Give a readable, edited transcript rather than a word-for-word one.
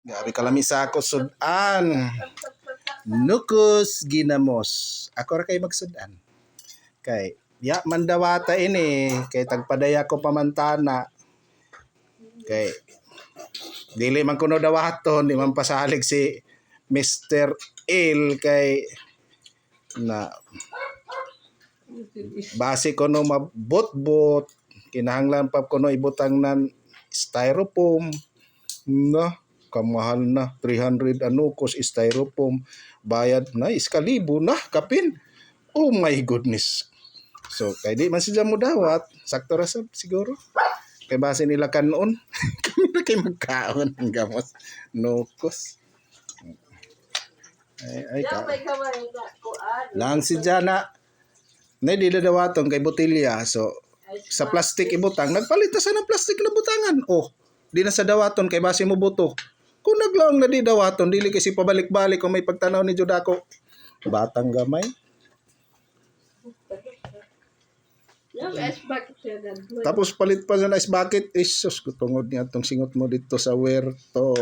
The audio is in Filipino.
Gabi kalami sa ako sudan. Nukos ginamos. Ako ra kay magsudan. Kay ya mandawata ini kay tagpadaya ko pamantana. Kay dili man kuno dawaton, di man pasalig si Mr. Il kay na base ko no mabot-bot kinahanglan pa kuno ibutang nan styrofoam na kamahal na 300 anukos styrofoam bayad na iskalibo na kapin. Oh my goodness. So kay di man siya mo dawat sakto ra sab siguro kay base nila kanon kami na kay magkaon ang gamos nukos ay ka lang si Jana na di dadawaton kay botilya so sa plastic ibutang nagpalit sa ng plastic na butangan oh di na sa dawaton kay base mo buto kung naglaong na di dawaton dili kasi pabalik-balik kung may pagtanaw ni Judako batang gamay. Tapos palit pa sa ice bucket isos tungod niya tong singot mo dito sa werto.